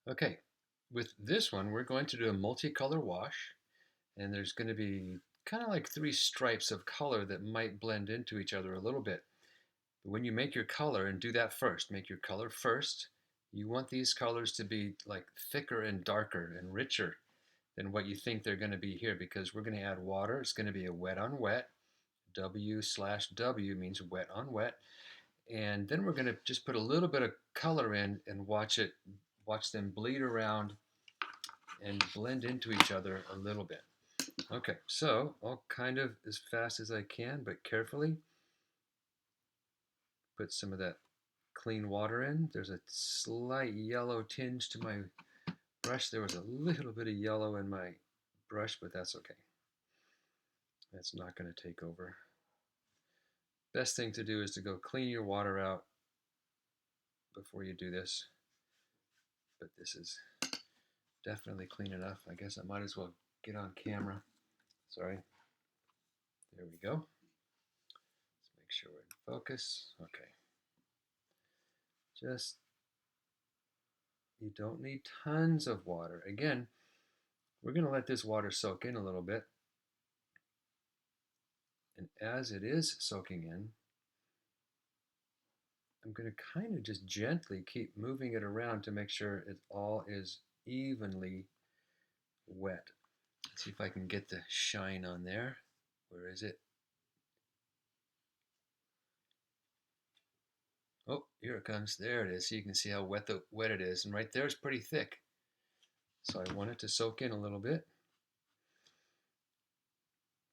Okay, with this one, we're going to do a multicolor wash, and there's going to be kind of like three stripes of color that might blend into each other a little bit. But when you make your color, and do that first, make your color first, you want these colors to be like thicker and darker and richer than what you think they're going to be here because we're going to add water. It's going to be a wet on wet. W/W means wet on wet. And then we're going to just put a little bit of color in and watch them bleed around and blend into each other a little bit. Okay, so I'll kind of as fast as I can, but carefully put some of that clean water in. There's a slight yellow tinge to my brush. There was a little bit of yellow in my brush, but that's okay. That's not going to take over. Best thing to do is to go clean your water out before you do this. But this is definitely clean enough. I guess I might as well get on camera. Sorry. There we go. Let's make sure we're in focus. Okay. Just, you don't need tons of water. Again, we're going to let this water soak in a little bit. And as it is soaking in, I'm going to kind of just gently keep moving it around to make sure it all is evenly wet. Let's see if I can get the shine on there. Where is it? Oh, here it comes. There it is. So you can see how wet it is. And right there is pretty thick. So I want it to soak in a little bit,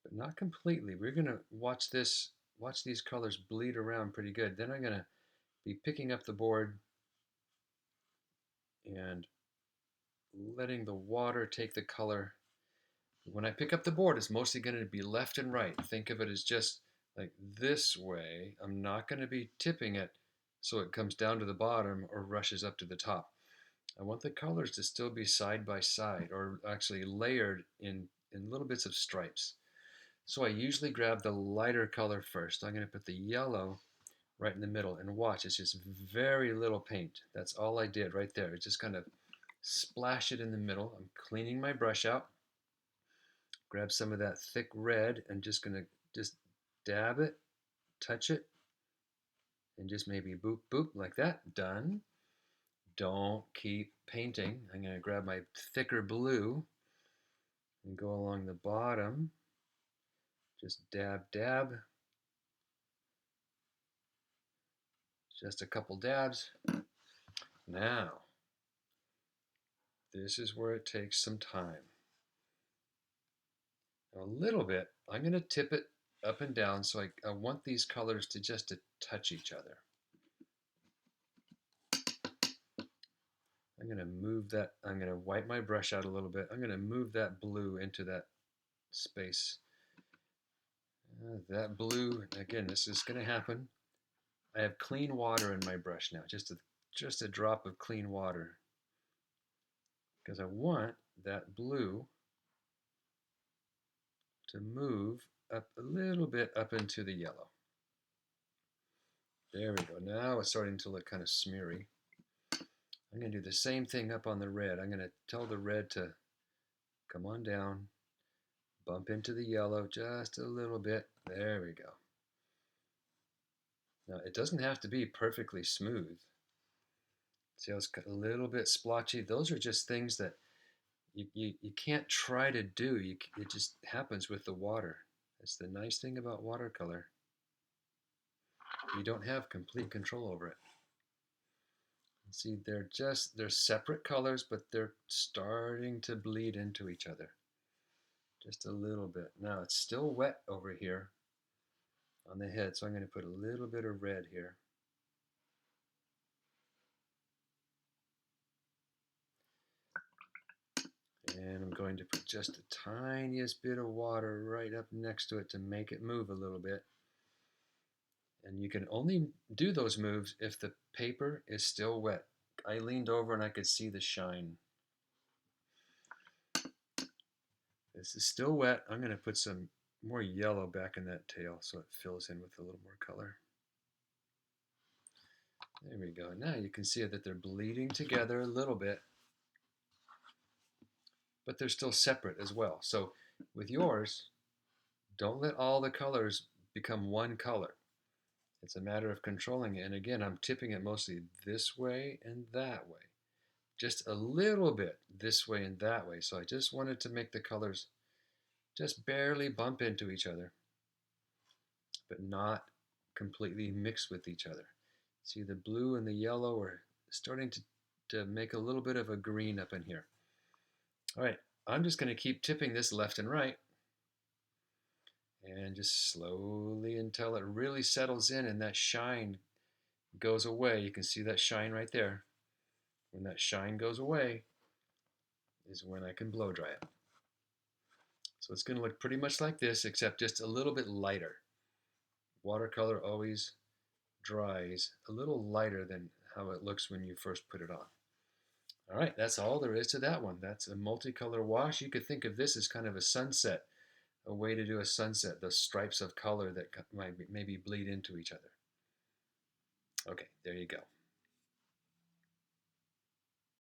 but not completely. We're going to watch these colors bleed around pretty good. Then I'm going to be picking up the board and letting the water take the color. When I pick up the board, it's mostly going to be left and right. Think of it as just like this way. I'm not going to be tipping it so it comes down to the bottom or rushes up to the top. I want the colors to still be side by side or actually layered in little bits of stripes. So I usually grab the lighter color first. I'm going to put the yellow right in the middle and watch. It's just very little paint. That's all I did right there. It's just kind of splash it in the middle. I'm cleaning my brush out. Grab some of that thick red and just going to just dab it, touch it, and just maybe boop, boop, like that. Done. Don't keep painting. I'm going to grab my thicker blue and go along the bottom. Just dab, dab. Just a couple dabs. Now, this is where it takes some time. Now, a little bit, I'm going to tip it up and down so I want these colors to just to touch each other. I'm going to move that, I'm going to wipe my brush out a little bit. I'm going to move that blue into that space. That blue, again, this is going to happen. I have clean water in my brush now, just a drop of clean water. Because I want that blue to move up a little bit up into the yellow. There we go. Now it's starting to look kind of smeary. I'm going to do the same thing up on the red. I'm going to tell the red to come on down, bump into the yellow just a little bit. There we go. Now it doesn't have to be perfectly smooth. See how it's got a little bit splotchy? Those are just things that you can't try to do. It just happens with the water. That's the nice thing about watercolor. You don't have complete control over it. See, they're separate colors, but they're starting to bleed into each other. Just a little bit. Now it's still wet over here on the head, so I'm going to put a little bit of red here. And I'm going to put just the tiniest bit of water right up next to it to make it move a little bit. And you can only do those moves if the paper is still wet. I leaned over and I could see the shine. This is still wet. I'm going to put some more yellow back in that tail so it fills in with a little more color. There we go. Now you can see that they're bleeding together a little bit. but they're still separate as well. So with yours, don't let all the colors become one color. It's a matter of controlling it. And again, I'm tipping it mostly this way and that way. Just a little bit this way and that way. So I just wanted to make the colors just barely bump into each other, but not completely mix with each other. See, the blue and the yellow are starting to make a little bit of a green up in here. All right, I'm just going to keep tipping this left and right, and just slowly until it really settles in and that shine goes away. You can see that shine right there. When that shine goes away is when I can blow dry it. So it's going to look pretty much like this, except just a little bit lighter. Watercolor always dries a little lighter than how it looks when you first put it on. All right, that's all there is to that one. That's a multicolor wash. You could think of this as kind of a sunset, a way to do a sunset, the stripes of color that might maybe bleed into each other. Okay, there you go.